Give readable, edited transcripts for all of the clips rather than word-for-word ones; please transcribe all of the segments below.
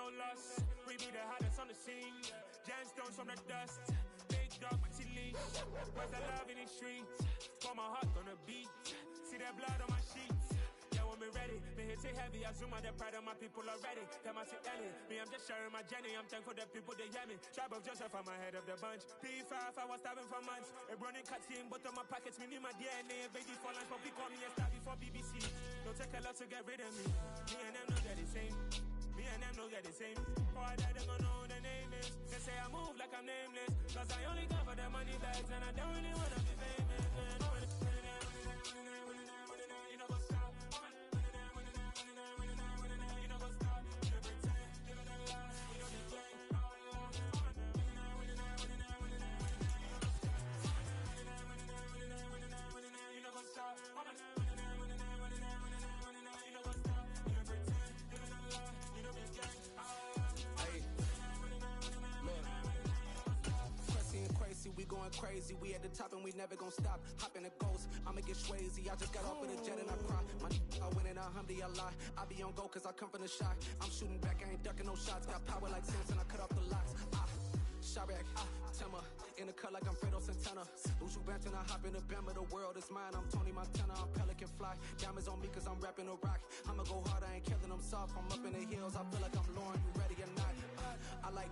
no loss. We be the hottest on the scene. Gemstones from the dust. Big dog, Maxi leash. Where's the love in the streets? Got my heart on the beat. See that blood on my sheets. Yeah, when we ready, me hit it heavy. I zoom out the pride of my people already. Tell my Ellie, me I'm just sharing my journey. I'm thankful the people they hear me. Tribe of Joseph, I'm ahead of the bunch. P5, I was starving for months. A running cutscene, but on my pockets, me my DNA. Baby for lunch, but we call me a star before BBC. Don't take a lot to get rid of me. Me and them know they're the same. Me and them know they're the same. Boy, that they gonna know who the name is. They say I move like I'm nameless. Cause I only come for the money bags and I don't really wanna be famous. You know what's up? You know what's up? You pretend, living a lie. You know the gang. You know what's up? We going crazy, we at the top and we never gonna stop. Hop in a ghost, I'ma get swayzy. I just got off with a jet and I cry. I win in a Humvee, I lie. I be on go cause I come from the shot. I'm shooting back, I ain't ducking no shots. Got power like Samson, I cut off the locks. Sharek, Timmer, in the cut like I'm Fredo Santana. Lose you bent and I hop in the Bama, the world is mine. I'm Tony Montana, I'm Pelican Fly. Diamonds on me cause I'm rapping a rock. I'ma go hard, I ain't killing them soft. I'm up in the hills, I feel like I'm Lauren, you ready or not? I like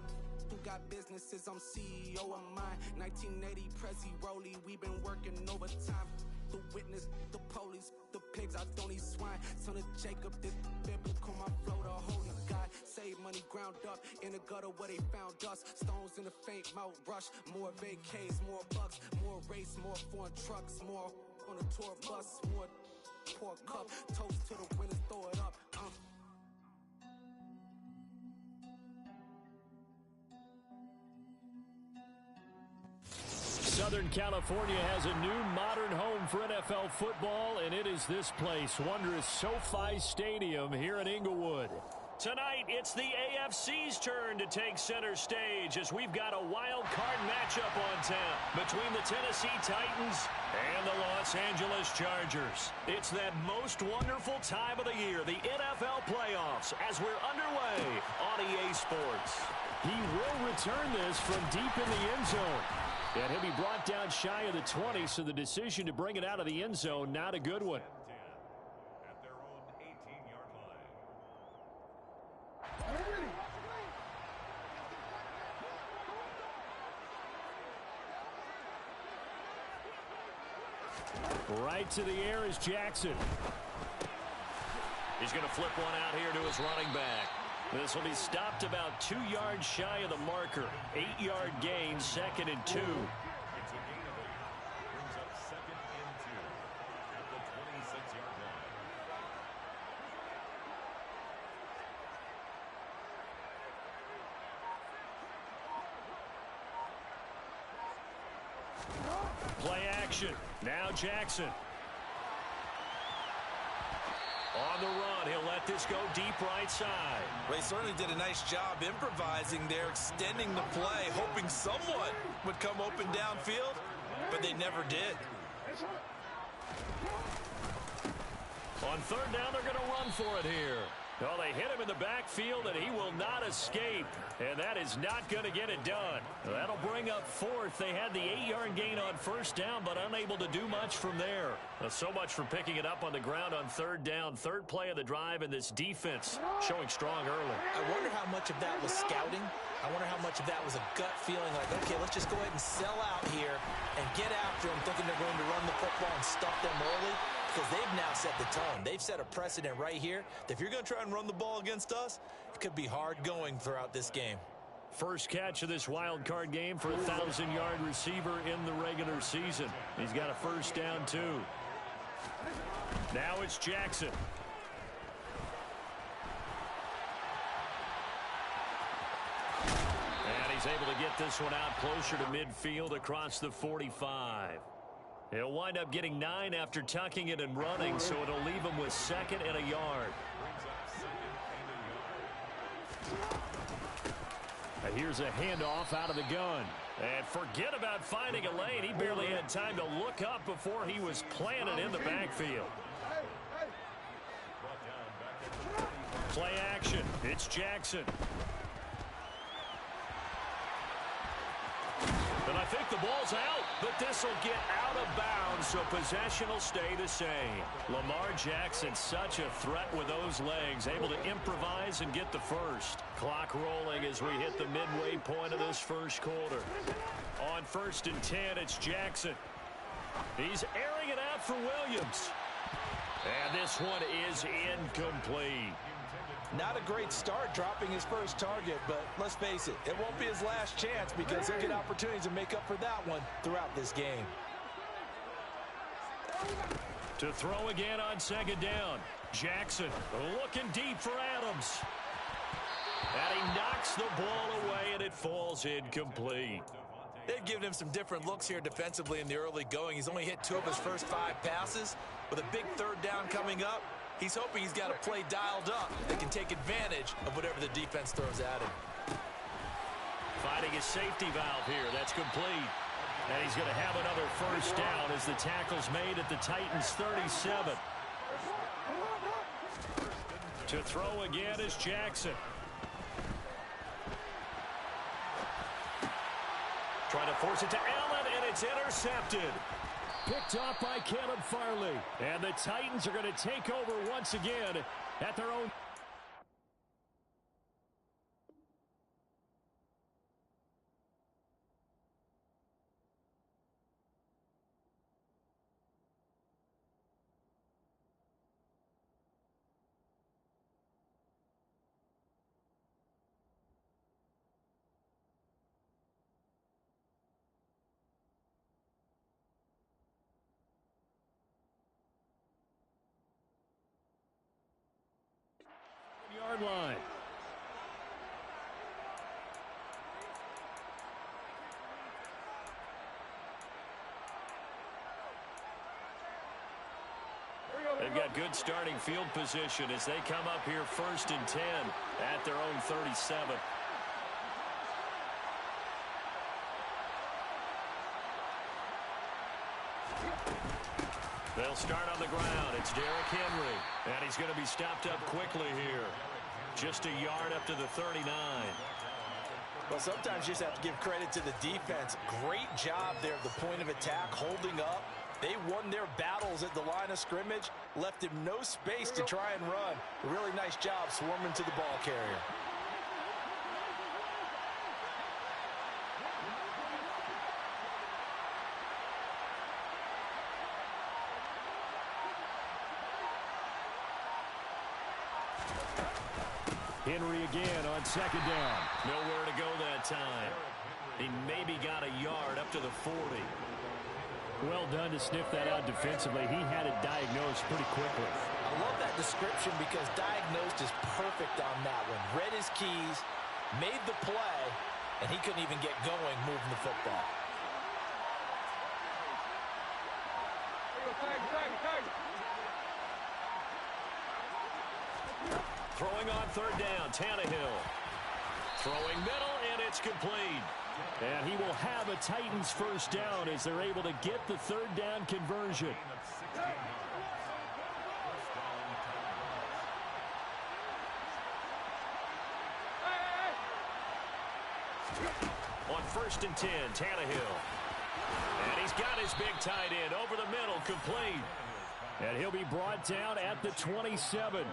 who got businesses, I'm CEO of mine. 1980 Prezi Rolly, we been working overtime. The witness, the police, the pigs, I don't eat swine. Son of Jacob, this biblical, my flow, the holy God. Save money ground up in the gutter where they found us. Stones in the faint mouth rush. More vacays, more bucks, more race, more foreign trucks, more on a tour bus, more pour cup. Toast to the winners, throw it up. Southern California has a new modern home for NFL football, and it is this place, wondrous SoFi Stadium here in Inglewood. Tonight, it's the AFC's turn to take center stage as we've got a wild card matchup on tap between the Tennessee Titans and the Los Angeles Chargers. It's that most wonderful time of the year, the NFL playoffs, as we're underway on EA Sports. He will return this from deep in the end zone. And he'll be brought down shy of the 20, so the decision to bring it out of the end zone, not a good one. At their own 18-yard line. Right to the air is Jackson. He's going to flip one out here to his running back. This will be stopped about 2 yards shy of the marker. 8-yard gain, 2nd and 2. It's a gain of 8. Brings up 2nd and 2 at the 26-yard line. Play action. Now Jackson. On the run, he'll let this go deep right side. Well, he certainly did a nice job improvising there, extending the play, hoping someone would come open downfield, but they never did. On 3rd down, they're going to run for it here. Well, they hit him in the backfield, and he will not escape. And that is not going to get it done. That'll bring up 4th. They had the 8-yard gain on 1st down, but unable to do much from there. Well, so much for picking it up on the ground on 3rd down. 3rd play of the drive, and this defense showing strong early. I wonder how much of that was scouting. I wonder how much of that was a gut feeling like, okay, let's just go ahead and sell out here and get after them, thinking they're going to run the football and stuff them early. Because they've now set the tone. They've set a precedent right here that if you're going to try and run the ball against us, it could be hard going throughout this game. First catch of this wild card game for a 1,000-yard receiver in the regular season. He's got a 1st down, too. Now it's Jackson. And he's able to get this one out closer to midfield across the 45. He'll wind up getting 9 after tucking it and running, so it'll leave him with 2nd and a yard. And here's a handoff out of the gun. And forget about finding a lane. He barely had time to look up before he was planted in the backfield. Play action. It's Jackson. And I think the ball's out, but this will get out of bounds, so possession will stay the same. Lamar Jackson, such a threat with those legs, able to improvise and get the first. Clock rolling as we hit the midway point of this first quarter. On 1st and 10, it's Jackson. He's airing it out for Williams. And this one is incomplete. Not a great start dropping his first target, but let's face it, it won't be his last chance because he'll get opportunities to make up for that one throughout this game. To throw again on 2nd down. Jackson looking deep for Adams. And he knocks the ball away, and it falls incomplete. They've given him some different looks here defensively in the early going. He's only hit 2 of his first 5 passes. With a big 3rd down coming up, he's hoping he's got a play dialed up that can take advantage of whatever the defense throws at him. Finding his safety valve here. That's complete. And he's going to have another first down as the tackle's made at the Titans' 37. To throw again is Jackson. Trying to force it to Allen, and it's intercepted. Picked off by Caleb Farley. And the Titans are going to take over once again at their own. Yard line. They've got good starting field position as they come up here 1st and 10 at their own 37. They'll start on the ground. It's Derrick Henry. And he's going to be stopped up quickly here. Just a yard up to the 39. Well, sometimes you just have to give credit to the defense. Great job there at the point of attack, holding up. They won their battles at the line of scrimmage, left him no space to try and run. A really nice job swarming to the ball carrier. Henry again on 2nd down. Nowhere to go that time. He maybe got a yard up to the 40. Well done to sniff that out defensively. He had it diagnosed pretty quickly. I love that description because diagnosed is perfect on that one. Read his keys, made the play, and he couldn't even get going moving the football. Throwing on 3rd down, Tannehill. Throwing middle, and it's complete. And he will have a Titans first down as they're able to get the 3rd down conversion. On 1st and 10, Tannehill. And he's got his big tight end over the middle, complete. And he'll be brought down at the 27.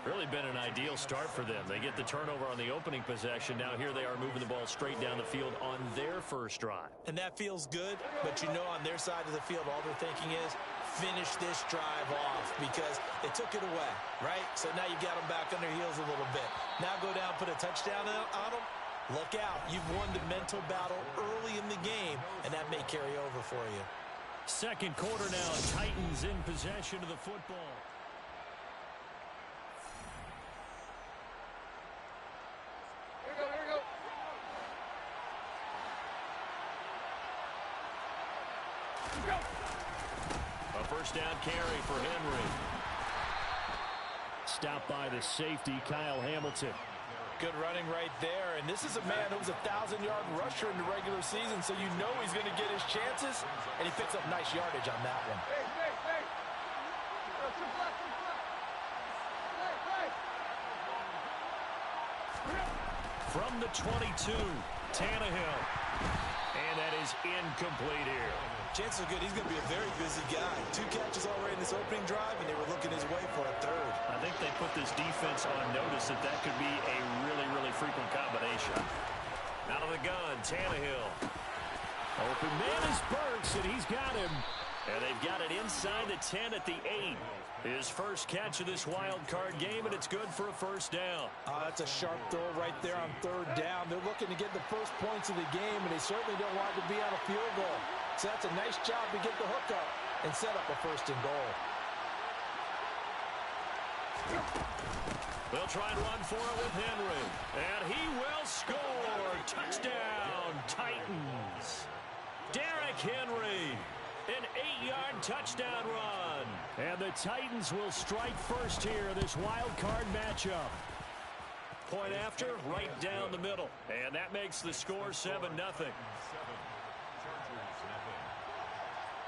Really been an ideal start for them. They get the turnover on the opening possession. Now here they are moving the ball straight down the field on their first drive. And that feels good, but you know on their side of the field, all they're thinking is finish this drive off because they took it away, right? So now you got them back on their heels a little bit. Now go down, put a touchdown on them. Look out. You've won the mental battle early in the game, and that may carry over for you. Second quarter now, Titans in possession of the football. A first down carry for Henry. Stopped by the safety, Kyle Hamilton. Good running right there, and this is a man who was a 1,000-yard rusher in the regular season, so you know he's going to get his chances, and he picks up nice yardage on that one. From the 22, Tannehill. And that is incomplete here. Chances are good he's going to be a very busy guy. 2 catches already in this opening drive, and they were looking his way for a third. I think they put this defense on notice that that could be a really, really frequent combination. Out of the gun, Tannehill. Open man is Burks, and he's got him. And they've got it inside the 10 at the 8. His first catch of this wild card game, and it's good for a first down. That's a sharp throw right there on 3rd down. They're looking to get the first points of the game, and they certainly don't want to be on a field goal. So that's a nice job to get the hook up and set up a 1st and goal. They'll try and run for it with Henry. And he will score. Touchdown, Titans. Derrick Henry. An 8-yard touchdown run. And the Titans will strike first here in this wild card matchup. Point after, right down the middle. And that makes the score 7-0.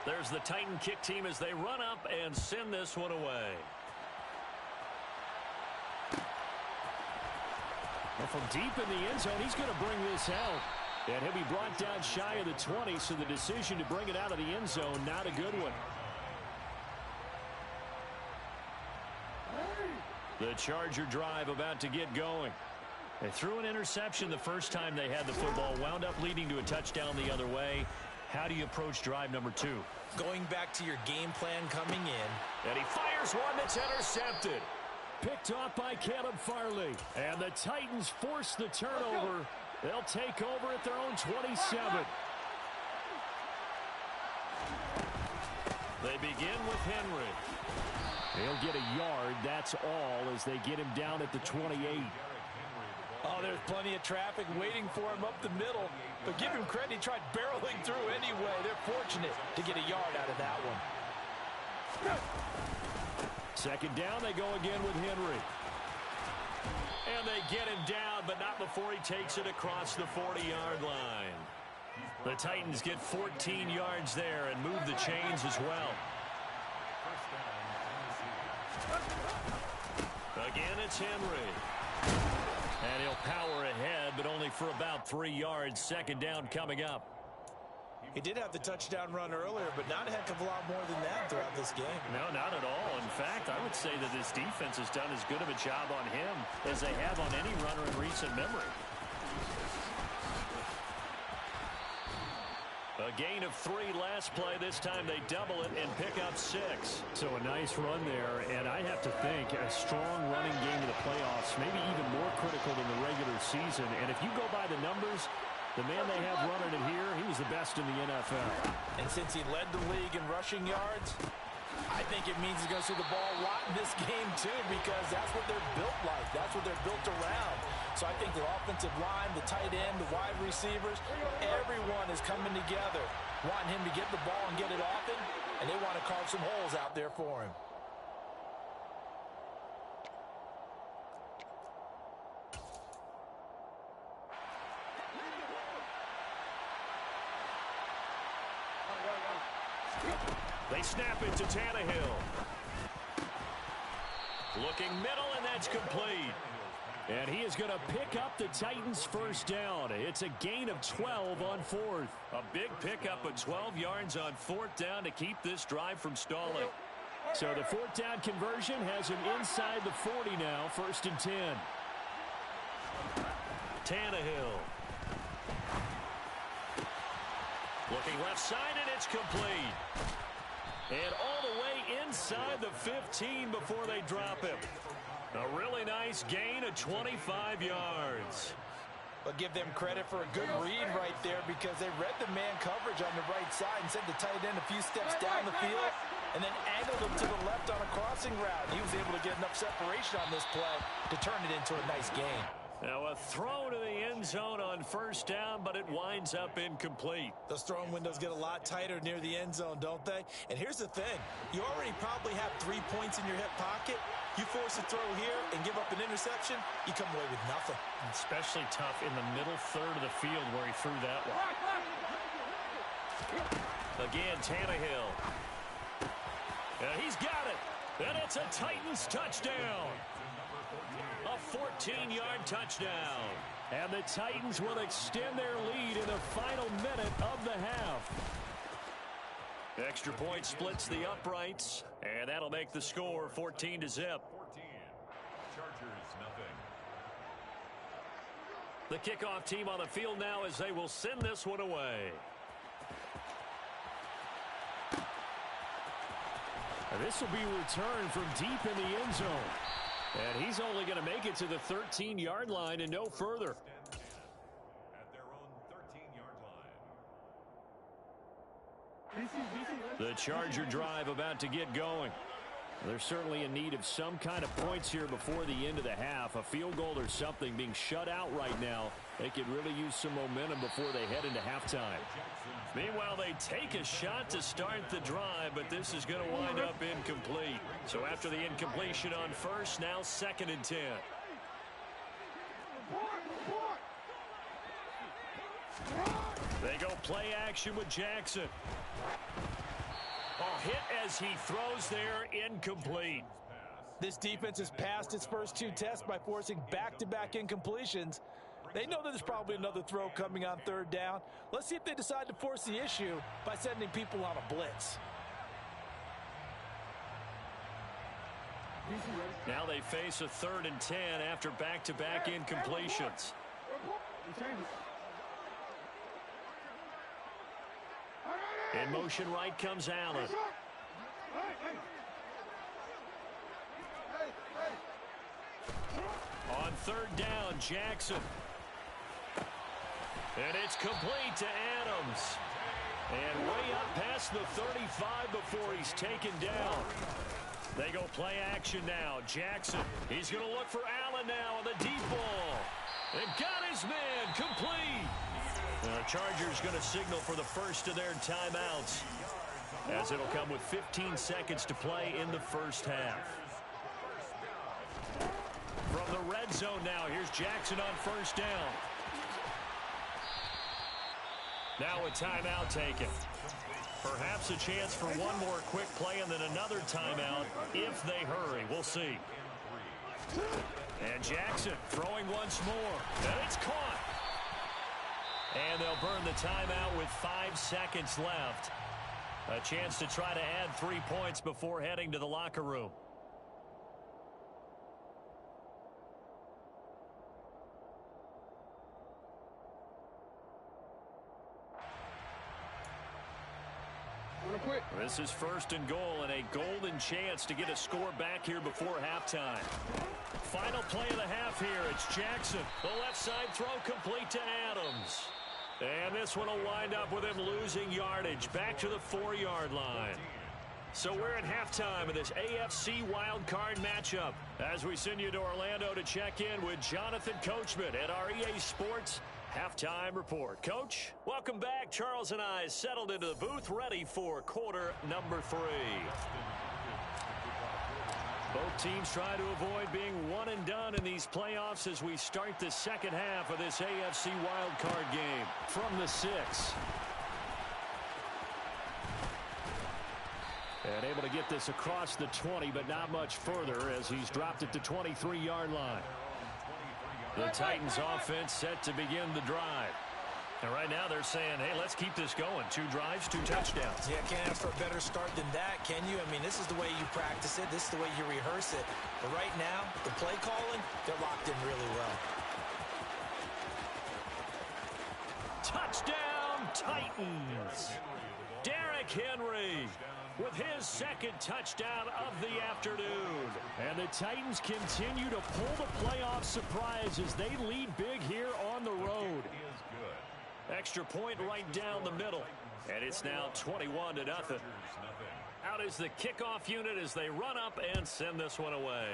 There's the Titan kick team as they run up and send this one away. Well, from deep in the end zone, he's going to bring this out. And he'll be brought down shy of the 20, so the decision to bring it out of the end zone, not a good one. The Charger drive about to get going. They threw an interception the first time they had the football, wound up leading to a touchdown the other way. How do you approach drive number 2? Going back to your game plan coming in. And he fires one that's intercepted. Picked off by Caleb Farley. And the Titans force the turnover. They'll take over at their own 27. They begin with Henry. He'll get a yard, that's all, as they get him down at the 28. Oh, there's plenty of traffic waiting for him up the middle. But give him credit, he tried barreling through anyway. They're fortunate to get a yard out of that one. 2nd down, they go again with Henry. And they get him down, but not before he takes it across the 40-yard line. The Titans get 14 yards there and move the chains as well. Again, it's Henry. And he'll power ahead, but only for about 3 yards. 2nd down coming up. He did have the touchdown run earlier, but not a heck of a lot more than that throughout this game. No, not at all. In fact, I would say that this defense has done as good of a job on him as they have on any runner in recent memory. A gain of 3 last play. This time they double it and pick up 6. So a nice run there, and I have to think a strong running game in the playoffs, maybe even more critical than the regular season. And if you go by the numbers, the man they have running it here, he was the best in the NFL. And since he led the league in rushing yards, I think it means he's going to see the ball a lot in this game, too, because that's what they're built like. That's what they're built around. So I think the offensive line, the tight end, the wide receivers, everyone is coming together, wanting him to get the ball and get it often, and they want to carve some holes out there for him. They snap it to Tannehill. Looking middle, and that's complete. And he is going to pick up the Titans' first down. It's a gain of 12 on 4th. A big pickup of 12 yards on 4th down to keep this drive from stalling. So the 4th down conversion has him inside the 40 now, 1st and 10. Tannehill. Looking left side, and it's complete. And all the way inside the 15 before they drop him. A really nice gain of 25 yards. But give them credit for a good read right there, because they read the man coverage on the right side and sent the tight end a few steps down the field and then angled him to the left on a crossing route. He was able to get enough separation on this play to turn it into a nice gain. Now a throw to the end zone on 1st down, but it winds up incomplete. Those throwing windows get a lot tighter near the end zone, don't they? And here's the thing. You already probably have 3 points in your hip pocket. You force a throw here and give up an interception, you come away with nothing. Especially tough in the middle third of the field where he threw that one. Again, Tannehill. And he's got it. And it's a Titans touchdown. A a 14-yard touchdown. And the Titans will extend their lead in the final minute of the half. Extra point splits the uprights, and that'll make the score 14-0. 14. Chargers, nothing. The kickoff team on the field now as they will send this one away. And this will be returned from deep in the end zone. And he's only going to make it to the 13-yard line and no further. At their own 13-yard line. The Charger drive about to get going. They're certainly in need of some kind of points here before the end of the half. A field goal or something being shut out right now. They could really use some momentum before they head into halftime. Meanwhile, they take a shot to start the drive, but this is going to wind up incomplete. So after the incompletion on first, now 2nd and 10. They go play action with Jackson. Oh, hit as he throws there, incomplete. This defense has passed its first 2 tests by forcing back-to-back incompletions. They know that there's probably another throw coming on 3rd down. Let's see if they decide to force the issue by sending people on a blitz. Now they face a 3rd and 10 after back-to-back incompletions. In motion right comes Allen. On 3rd down, Jackson. And it's complete to Adams. And way up past the 35 before he's taken down. They go play action now. Jackson, he's going to look for Allen now on the deep ball. And got his man, complete. The Chargers going to signal for the first of their timeouts, as it'll come with 15 seconds to play in the first half. From the red zone now, here's Jackson on 1st down. Now a timeout taken. Perhaps a chance for one more quick play and then another timeout if they hurry. We'll see. And Jackson throwing once more. And it's caught. And they'll burn the timeout with 5 seconds left. A chance to try to add 3 points before heading to the locker room. This is 1st and goal and a golden chance to get a score back here before halftime. Final play of the half here. It's Jackson. The left side throw complete to Adams. And this one will wind up with him losing yardage back to the 4-yard line. So we're at halftime of this AFC Wildcard matchup as we send you to Orlando to check in with Jonathan Coachman at our EA Sports Halftime Report. Coach, welcome back. Charles and I settled into the booth ready for quarter number 3. Both teams try to avoid being one and done in these playoffs as we start the second half of this AFC Wildcard game from the 6. And able to get this across the 20, but not much further as he's dropped it to 23-yard line. The Titans offense set to begin the drive. And right now they're saying, hey, let's keep this going. 2 drives, 2 touchdowns. Yeah, can't ask for a better start than that, can you? I mean, this is the way you practice it. This is the way you rehearse it. But right now, the play calling, they're locked in really well. Touchdown, Titans. Derrick Henry with his 2nd touchdown of the afternoon. And the Titans continue to pull the playoff surprise as they lead big here on the road. Extra point right down the middle. And it's now 21-0. Out is the kickoff unit as they run up and send this one away.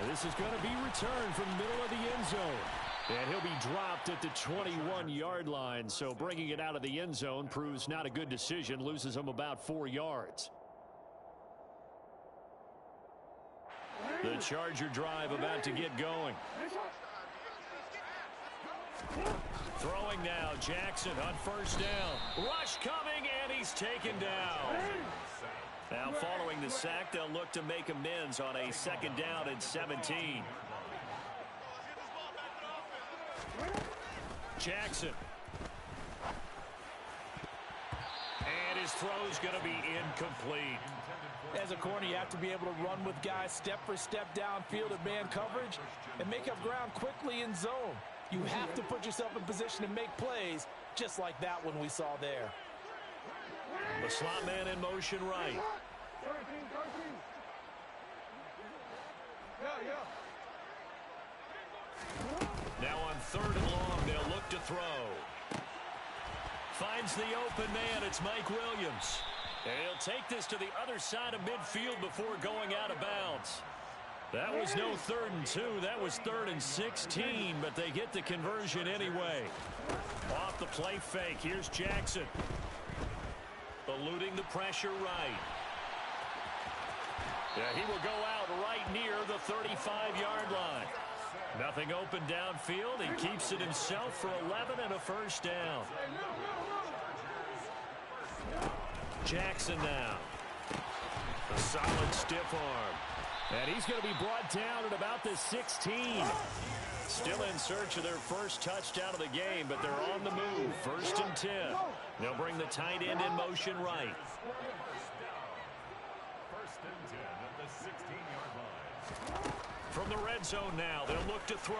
And this is going to be returned from the middle of the end zone. And he'll be dropped at the 21-yard line. So bringing it out of the end zone proves not a good decision. Loses him about 4 yards. The Charger drive about to get going. Throwing now, Jackson on 1st down. Rush coming, and he's taken down. Now following the sack, they'll look to make amends on a 2nd down and 17. Jackson. And his throw's going to be incomplete. As a corner, you have to be able to run with guys step for step downfield at man coverage and make up ground quickly in zone. You have to put yourself in position to make plays, just like that one we saw there. The slot man in motion right. Now on 3rd and long, they'll look to throw. Finds the open man. It's Mike Williams. And he'll take this to the other side of midfield before going out of bounds. That was no 3rd and 2. That was 3rd and 16, but they get the conversion anyway. Off the play fake. Here's Jackson. Eluding the pressure right. Yeah, he will go out right near the 35-yard line. Nothing open downfield. He keeps it himself for 11 and a 1st down. Jackson now. A solid stiff arm. And he's going to be brought down at about the 16. Still in search of their first touchdown of the game, but they're on the move. 1st and 10. They'll bring the tight end in motion right. 1st and 10 at the 16-yard line. From the red zone now, they'll look to throw.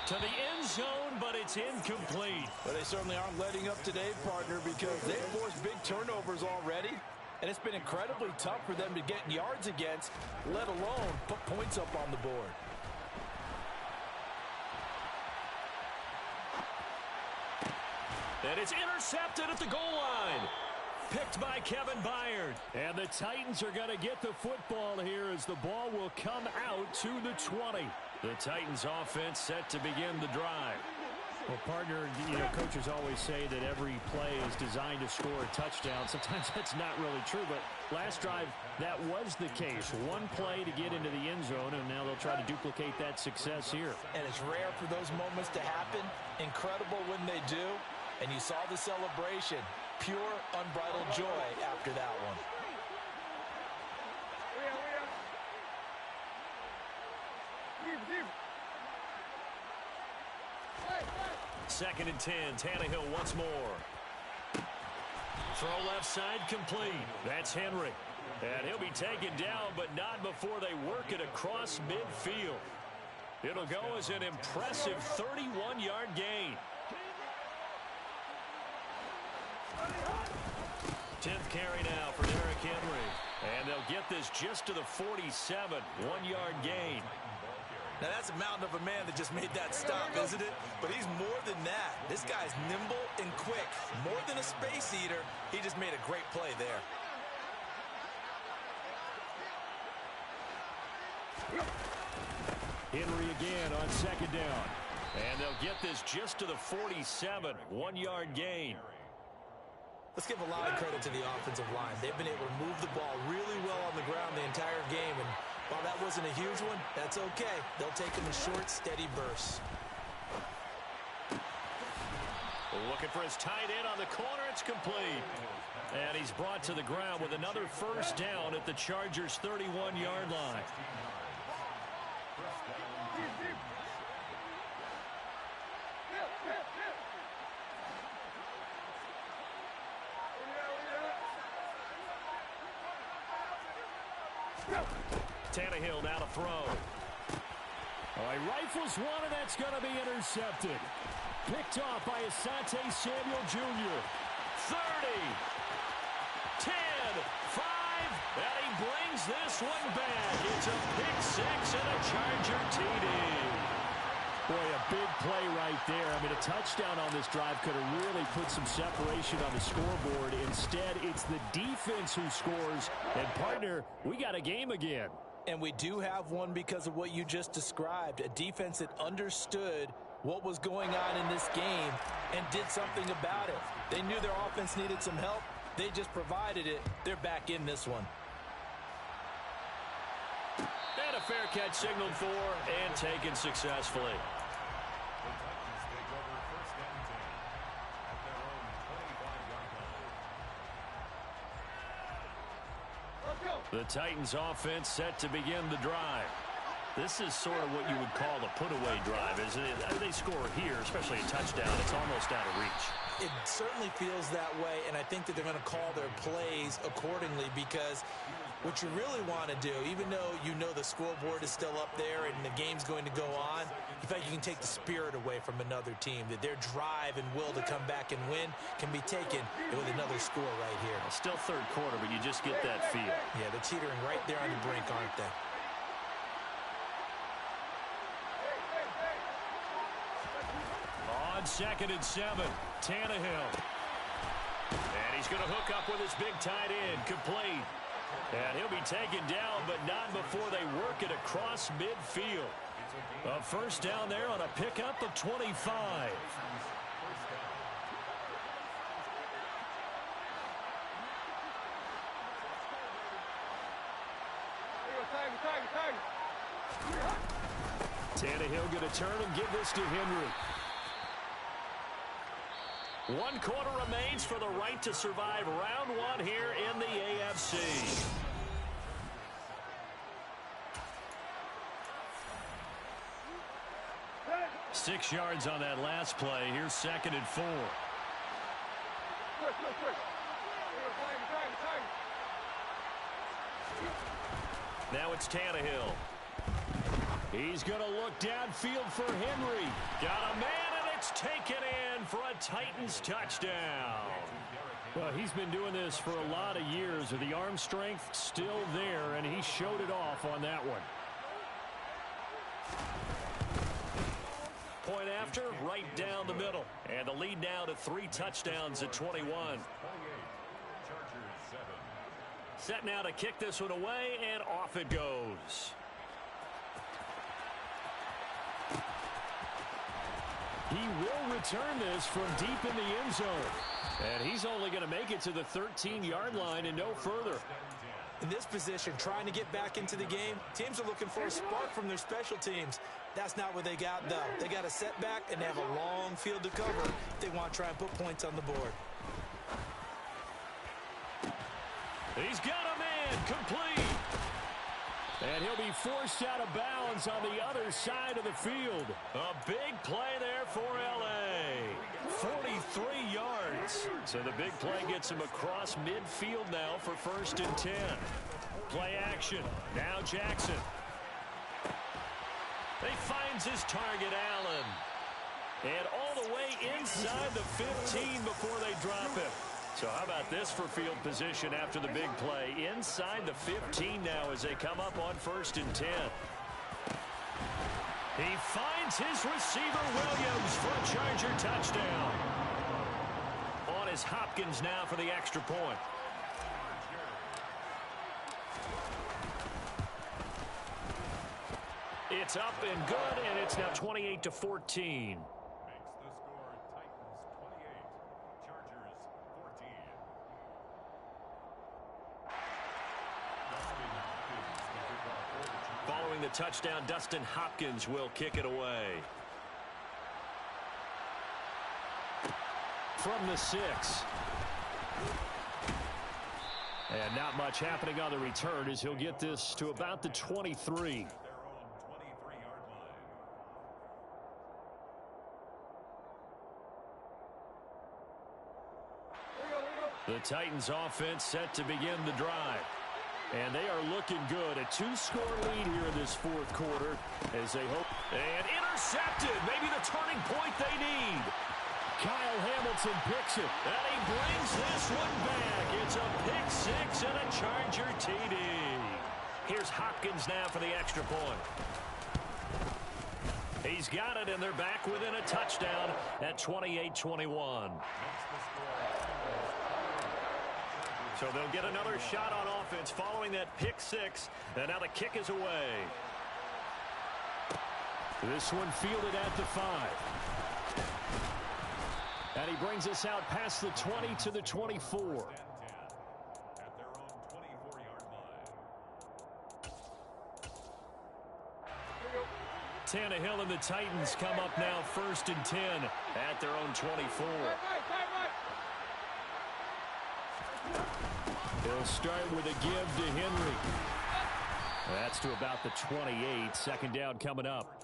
To the end zone, but it's incomplete. Well, they certainly aren't letting up today, partner, because they've forced big turnovers already. And it's been incredibly tough for them to get yards against, let alone put points up on the board. And it's intercepted at the goal line. Picked by Kevin Byard. And the Titans are going to get the football here as the ball will come out to the 20. The Titans offense set to begin the drive. Well, partner, coaches always say that every play is designed to score a touchdown. Sometimes that's not really true, but last drive, that was the case. One play to get into the end zone, and now they'll try to duplicate that success here. And it's rare for those moments to happen. Incredible when they do. And you saw the celebration. Pure, unbridled joy after that one. 2nd and 10. Tannehill once more. Throw left side complete. That's Henry. And he'll be taken down, but not before they work it across midfield. It'll go as an impressive 31-yard gain. 10th carry now for Derrick Henry. And they'll get this just to the 47. 1-yard gain. Now, that's a mountain of a man that just made that stop, isn't it? But he's more than that. This guy's nimble and quick. More than a space eater, he just made a great play there. Henry again on 2nd down. And they'll get this just to the 47. 1-yard gain. Let's give a lot of credit to the offensive line. They've been able to move the ball really well on the ground the entire game. And while that wasn't a huge one, that's okay. They'll take them in short, steady bursts. Looking for his tight end on the corner. It's complete. And he's brought to the ground with another 1st down at the Chargers' 31-yard line. Tannehill now to throw. Oh, he rifles one, and that's going to be intercepted. Picked off by Asante Samuel Jr. 30, 10, 5, and he brings this one back. It's a pick six and a Charger TD. Boy, a big play right there. I mean, a touchdown on this drive could have really put some separation on the scoreboard. Instead, it's the defense who scores. And, partner, we got a game again. And we do have one because of what you just described. A defense that understood what was going on in this game and did something about it. They knew their offense needed some help. They just provided it. They're back in this one. And a fair catch signaled for and taken successfully. The Titans offense set to begin the drive. This is sort of what you would call a put-away drive, isn't it? They score here, especially a touchdown. It's almost out of reach. It certainly feels that way, and I think that they're going to call their plays accordingly, because what you really want to do, even though you know the scoreboard is still up there and the game's going to go on, in fact, you can take the spirit away from another team, that their drive and will to come back and win can be taken with another score right here. Still third quarter, but you just get that feel. Yeah, they're teetering right there on the brink, aren't they? On 2nd and 7, Tannehill. And he's going to hook up with his big tight end, complete. And he'll be taken down, but not before they work it across midfield. A first down there on a pickup of 25. Tannehill going to turn and give this to Henry. 1 quarter remains for the right to survive round 1 here in the AFC. Six yards on that last play. Here's 2nd and 4. Now it's Tannehill. He's going to look downfield for Henry. Got a man, and it's taken in for a Titans touchdown. Well, he's been doing this for a lot of years. The arm strength still there, and he showed it off on that one. Point after, right down the middle. And the lead now to 3 touchdowns at 21. Set now to kick this one away, and off it goes. He will return this from deep in the end zone. And he's only going to make it to the 13-yard line and no further. In this position, trying to get back into the game, teams are looking for a spark from their special teams. That's not what they got, though. They got a setback, and they have a long field to cover if they want to try and put points on the board. He's got a man, complete. And he'll be forced out of bounds on the other side of the field. A big play there for L.A. 43 yards. So the big play gets him across midfield now for 1st and 10. Play action. Now Jackson. He finds his target, Allen. And all the way inside the 15 before they drop him. So how about this for field position after the big play? Inside the 15 now as they come up on 1st and 10. He finds his receiver, Williams, for a Charger touchdown. On is Hopkins now for the extra point. It's up and good, and it's now 28-14. Following the touchdown, Dustin Hopkins will kick it away. From the 6. And not much happening on the return as he'll get this to about the 23. The Titans offense set to begin the drive. And they are looking good. A 2-score lead here in this 4th quarter as they hope. And intercepted. Maybe the turning point they need. Kyle Hamilton picks it. And he brings this one back. It's a pick 6 and a Charger TD. Here's Hopkins now for the extra point. He's got it, and they're back within a touchdown at 28-21. So they'll get another shot on offense following that pick 6. And now the kick is away. This one fielded at the 5. And he brings us out past the 20 to the 24. Tannehill and the Titans come up now 1st and 10 at their own 24. He'll start with a give to Henry. That's to about the 28. Second down coming up.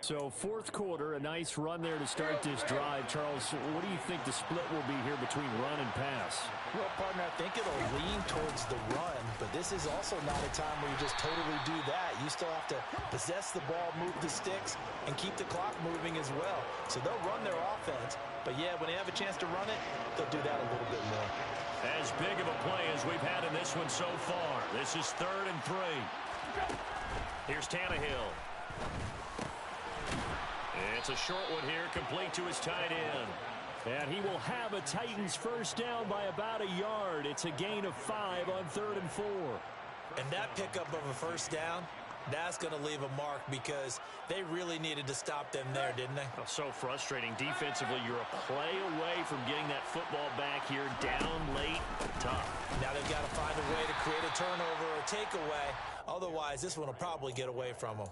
So fourth quarter, a nice run there to start this drive. Charles, what do you think the split will be here between run and pass? Well, partner, I think it'll lean towards the run, but this is also not a time where you just totally do that. You still have to possess the ball, move the sticks, and keep the clock moving as well. So they'll run their offense, but yeah, when they have a chance to run it, they'll do that a little bit more. As big of a play as we've had in this one so far. This is 3rd and 3. Here's Tannehill. It's a short one here, complete to his tight end. And he will have a Titans first down by about a yard. It's a gain of 5 on 3rd and 4. And that pickup of a first down, that's going to leave a mark because they really needed to stop them there, didn't they? Oh, so frustrating. Defensively, you're a play away from getting that football back here, down late, tough. Now they've got to find a way to create a turnover or takeaway. Otherwise, this one will probably get away from them.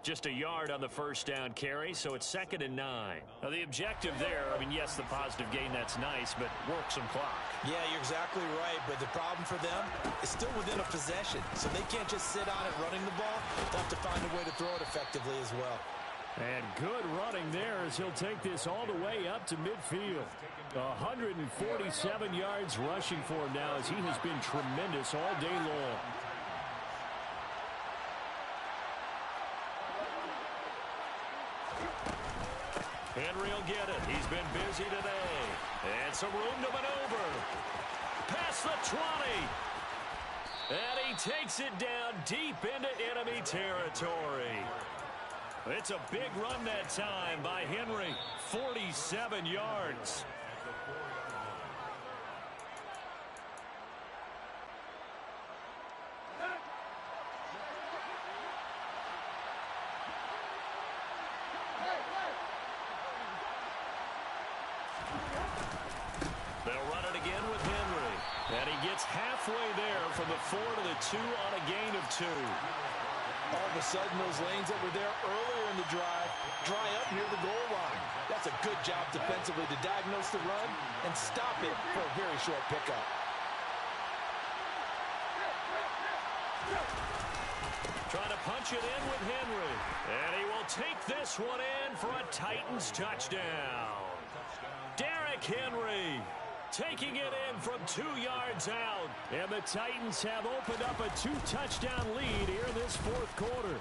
Just a yard on the first down carry, so it's 2nd and 9. Now, the objective there, I mean, yes, the positive gain, that's nice, but work some clock. Yeah, you're exactly right, but the problem for them is still within a possession, so they can't just sit on it running the ball. They'll have to find a way to throw it effectively as well. And good running there as he'll take this all the way up to midfield. 147 yards rushing for him now as he has been tremendous all day long. Henry will get it. He's been busy today. And some room to maneuver. Past the 20. And he takes it down deep into enemy territory. It's a big run that time by Henry. 47 yards. They'll run it again with Henry. And he gets halfway there from the 4 to the 2 on a gain of 2. All of a sudden, those lanes that were there earlier in the drive dry up near the goal line. That's a good job defensively to diagnose the run and stop it for a very short pickup. Trying to punch it in with Henry. And he will take this one in for a Titans touchdown. Derrick Henry taking it in from 2 yards out. And the Titans have opened up a 2-touchdown lead here in this fourth quarter.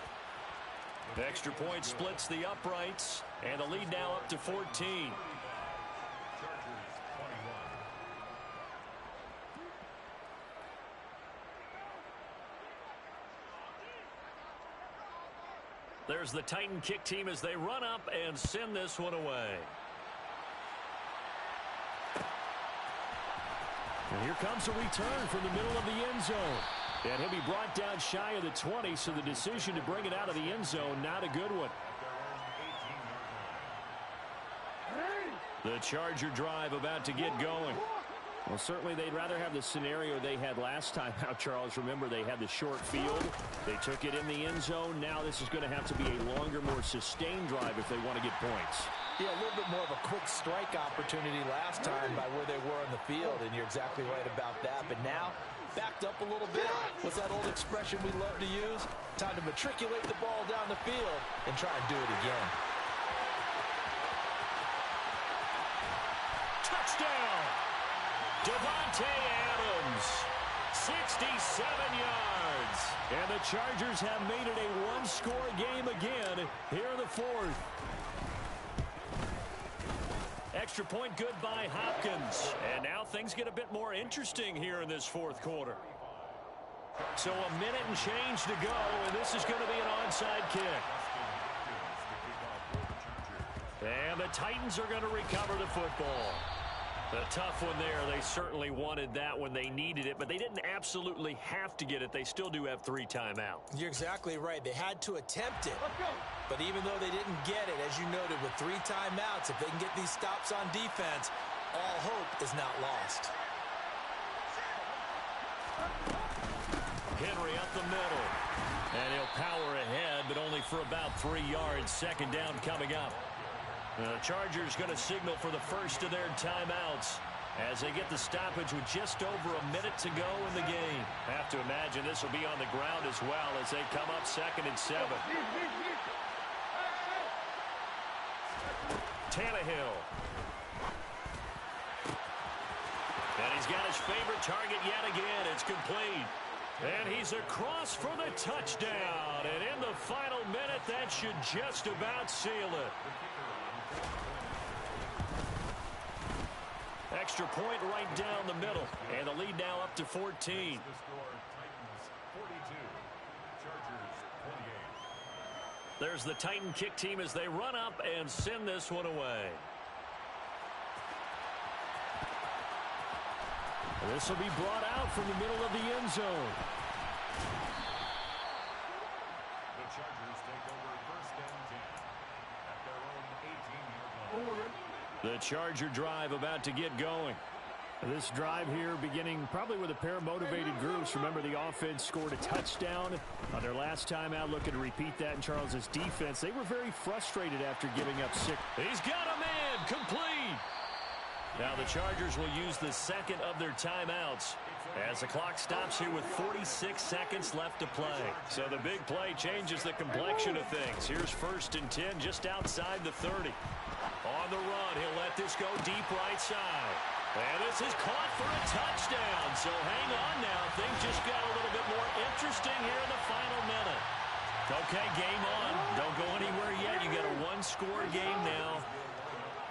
The extra point splits the uprights. And the lead now up to 14. There's the Titan kick team as they run up and send this one away. And here comes a return from the middle of the end zone. And he'll be brought down shy of the 20, so the decision to bring it out of the end zone, not a good one. The Charger drive about to get going. Well, certainly they'd rather have the scenario they had last time out, Charles. Remember, they had the short field. They took it in the end zone. Now this is going to have to be a longer, more sustained drive if they want to get points. Yeah, a little bit more of a quick strike opportunity last time by where they were on the field, and you're exactly right about that. But now, backed up a little bit. What's that old expression we love to use? Time to matriculate the ball down the field and try and do it again. Touchdown! Devontae Adams, 67 yards. And the Chargers have made it a one-score game again here in the fourth. Extra point good by Hopkins. And now things get a bit more interesting here in this fourth quarter. So a minute and change to go, and this is going to be an onside kick. And the Titans are going to recover the football. A tough one there. They certainly wanted that when they needed it, but they didn't absolutely have to get it. They still do have 3 timeouts. You're exactly right. They had to attempt it. But even though they didn't get it, as you noted, with 3 timeouts, if they can get these stops on defense, all hope is not lost. Henry up the middle. And he'll power ahead, but only for about 3 yards. Second down coming up. The Chargers going to signal for the first of their timeouts. as they get the stoppage with just over a minute to go in the game. Have to imagine this will be on the ground as well as they come up 2nd and 7. Tannehill. And he's got his favorite target yet again. It's complete. And he's across for the touchdown. And in the final minute, that should just about seal it. Extra point right down the middle. And the lead now up to 14. The score, Titans 42, Chargers 28. There's the Titan kick team as they run up and send this one away. This will be brought out from the middle of the end zone. The Chargers take over 1st and 10 at their own 18-yard line. The Charger drive about to get going. This drive here beginning probably with a pair of motivated groups. Remember, the offense scored a touchdown on their last time out. Looking to repeat that in Charles's defense. They were very frustrated after giving up 6. He's got a man complete. Now the Chargers will use the 2nd of their timeouts as the clock stops here with 46 seconds left to play. So the big play changes the complexion of things. Here's 1st and 10 just outside the 30. On the run, he'll let this go deep right side. And this is caught for a touchdown. So hang on now. Things just got a little bit more interesting here in the final minute. Okay, game on. Don't go anywhere yet. You got a 1-score game now.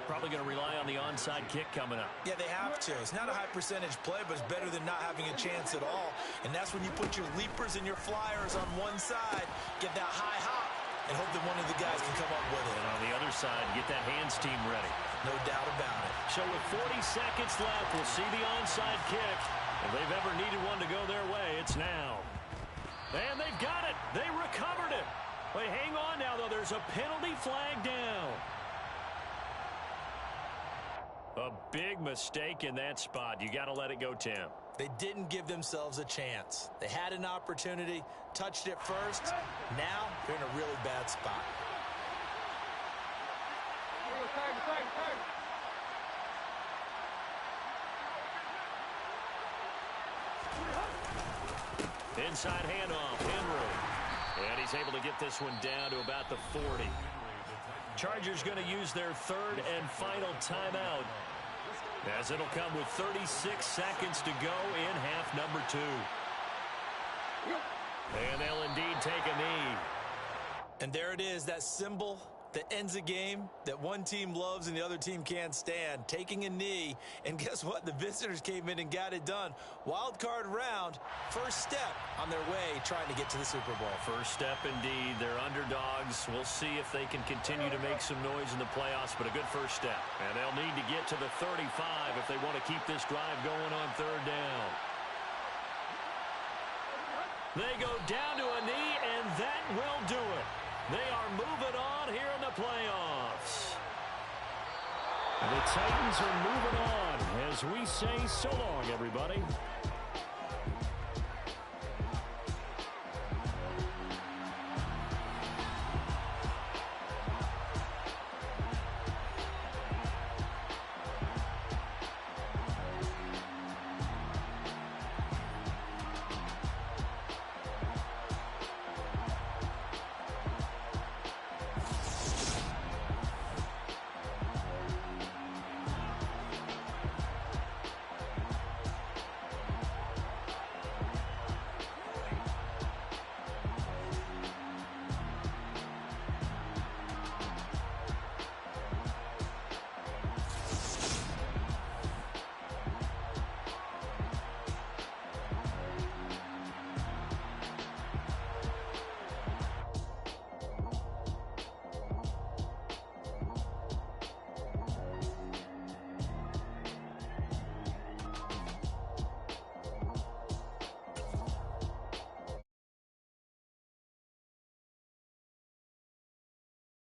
Probably going to rely on the onside kick coming up. Yeah, they have to. It's not a high percentage play, but it's better than not having a chance at all. And that's when you put your leapers and your flyers on one side, get that high hop, and hope that one of the guys can come up with it. And on the other side, get that hands team ready. No doubt about it. So with 40 seconds left, we'll see the onside kick. If they've ever needed one to go their way, it's now. And they've got it. They recovered it. Wait, hang on now, though. There's a penalty flag down. A big mistake in that spot. You got to let it go, Tim. They didn't give themselves a chance. They had an opportunity, touched it first. Now they're in a really bad spot. Inside handoff, Henry. And he's able to get this one down to about the 40. Chargers going to use their 3rd and final timeout, as it'll come with 36 seconds to go in half number 2. And they'll indeed take a knee. And there it is, that symbol that ends a game that one team loves and the other team can't stand, taking a knee. And guess what? The visitors came in and got it done. Wild card round, first step on their way trying to get to the Super Bowl. First step indeed. They're underdogs. We'll see if they can continue to make some noise in the playoffs, but a good first step. And they'll need to get to the 35 if they want to keep this drive going on 3rd down. They go down to a knee, and that will do it. They are moving on here in the playoffs. The Titans are moving on as we say so long, everybody.